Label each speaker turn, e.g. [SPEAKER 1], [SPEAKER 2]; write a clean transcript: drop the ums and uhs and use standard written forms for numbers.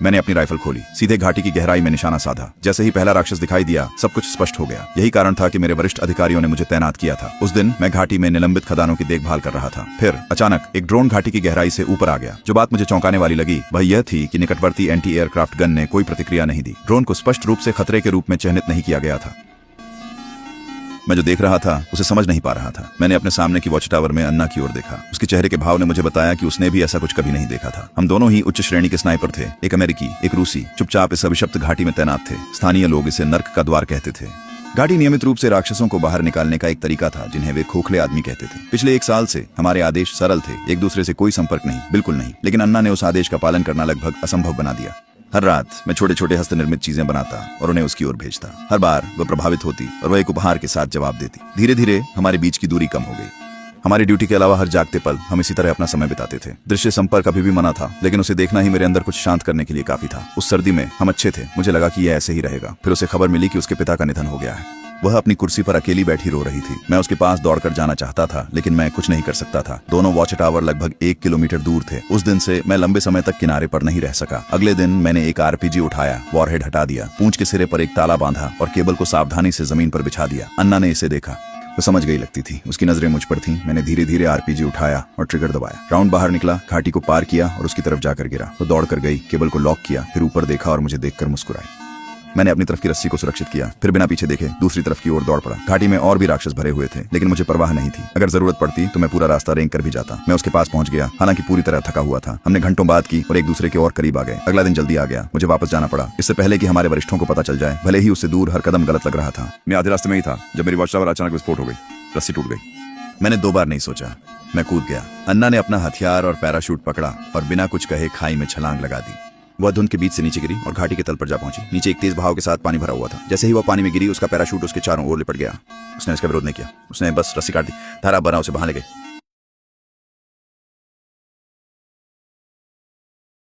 [SPEAKER 1] मैंने अपनी राइफल खोली, सीधे घाटी की गहराई में निशाना साधा। जैसे ही पहला राक्षस दिखाई दिया, सब कुछ स्पष्ट हो गया। यही कारण था कि मेरे वरिष्ठ अधिकारियों ने मुझे तैनात किया था। उस दिन मैं घाटी में निलंबित खदानों की देखभाल कर रहा था। फिर अचानक एक ड्रोन घाटी की गहराई से ऊपर आ गया। जो बात मुझे चौंकाने वाली लगी वह यह थी कि निकटवर्ती एंटी एयरक्राफ्ट गन ने कोई प्रतिक्रिया नहीं दी। ड्रोन को स्पष्ट रूप से खतरे के रूप में चिन्हित नहीं किया गया था। मैं जो देख रहा था उसे समझ नहीं पा रहा था। मैंने अपने सामने की वॉच टावर में अन्ना की ओर देखा। उसके चेहरे के भाव ने मुझे बताया कि उसने भी ऐसा कुछ कभी नहीं देखा था। हम दोनों ही उच्च श्रेणी के स्नाइपर थे, एक अमेरिकी, एक रूसी, चुपचाप इस अभिशप्त घाटी में तैनात थे। स्थानीय लोग इसे नर्क का द्वार कहते थे। घाटी नियमित रूप से राक्षसों को बाहर निकालने का एक तरीका था जिन्हें वे खोखले आदमी कहते थे। पिछले 1 साल से हमारे आदेश सरल थे, एक दूसरे से कोई संपर्क नहीं, बिल्कुल नहीं। लेकिन अन्ना ने उस आदेश का पालन करना लगभग असंभव बना दिया। हर रात मैं छोटे छोटे हस्तनिर्मित चीजें बनाता और उन्हें उसकी ओर भेजता। हर बार वह प्रभावित होती और वह एक उपहार के साथ जवाब देती। धीरे धीरे हमारे बीच की दूरी कम हो गई। हमारी ड्यूटी के अलावा हर जागते पल हम इसी तरह अपना समय बिताते थे। दृश्य संपर्क अभी भी मना था, लेकिन उसे देखना ही मेरे अंदर कुछ शांत करने के लिए काफी था। उस सर्दी में हम अच्छे थे, मुझे लगा कि यह ऐसे ही रहेगा। फिर उसे खबर मिली कि उसके पिता का निधन हो गया है। वह अपनी कुर्सी पर अकेली बैठी रो रही थी। मैं उसके पास दौड़कर जाना चाहता था, लेकिन मैं कुछ नहीं कर सकता था। दोनों वॉच टावर लगभग 1 किलोमीटर दूर थे। उस दिन से मैं लंबे समय तक किनारे पर नहीं रह सका। अगले दिन मैंने एक आरपीजी उठाया, वॉरहेड हटा दिया, पूंछ के सिरे पर एक ताला बांधा और केबल को सावधानी से जमीन पर बिछा दिया। अन्ना ने इसे देखा। वो समझ गई लगती थी। उसकी नजरें मुझ पर थीं। मैंने धीरे धीरे आरपीजी उठाया और ट्रिगर दबाया। राउंड बाहर निकला, घाटी को पार किया और उसकी तरफ जाकर गिरा। वो दौड़ कर गई, केबल को लॉक किया, फिर ऊपर देखा और मुझे देखकर मुस्कुराई। मैंने अपनी तरफ की रस्सी को सुरक्षित किया, फिर बिना पीछे देखे दूसरी तरफ की ओर दौड़ पड़ा। घाटी में और भी राक्षस भरे हुए थे, लेकिन मुझे परवाह नहीं थी। अगर जरूरत पड़ती तो मैं पूरा रास्ता रेंग कर भी जाता। मैं उसके पास पहुंच गया, हालांकि पूरी तरह थका हुआ था। हमने घंटों बात की और एक दूसरे के और करीब आ गए। अगला दिन जल्दी आ गया, मुझे वापस जाना पड़ा, इससे पहले कि हमारे वरिष्ठों को पता चल जाए। भले ही उससे दूर हर कदम गलत लग रहा था। मैं आधे रास्ते में ही था जब मेरी वॉच टावर अचानक विस्फोट हो गई। रस्सी टूट गई। मैंने 2 बार नहीं सोचा, मैं कूद गया। अन्ना ने अपना हथियार और पैराशूट पकड़ा और बिना कुछ कहे खाई में छलांग लगा दी। वह धुंध के बीच से नीचे गिरी और घाटी के तल पर जा पहुंची। नीचे एक तेज बहाव के साथ पानी भरा हुआ था। जैसे ही वह पानी में गिरी, उसका पैराशूट उसके चारों ओर लिपट गया। उसने इसका विरोध नहीं किया, उसने बस रस्सी काट दी। धारा बना उसे बाहर ले गई।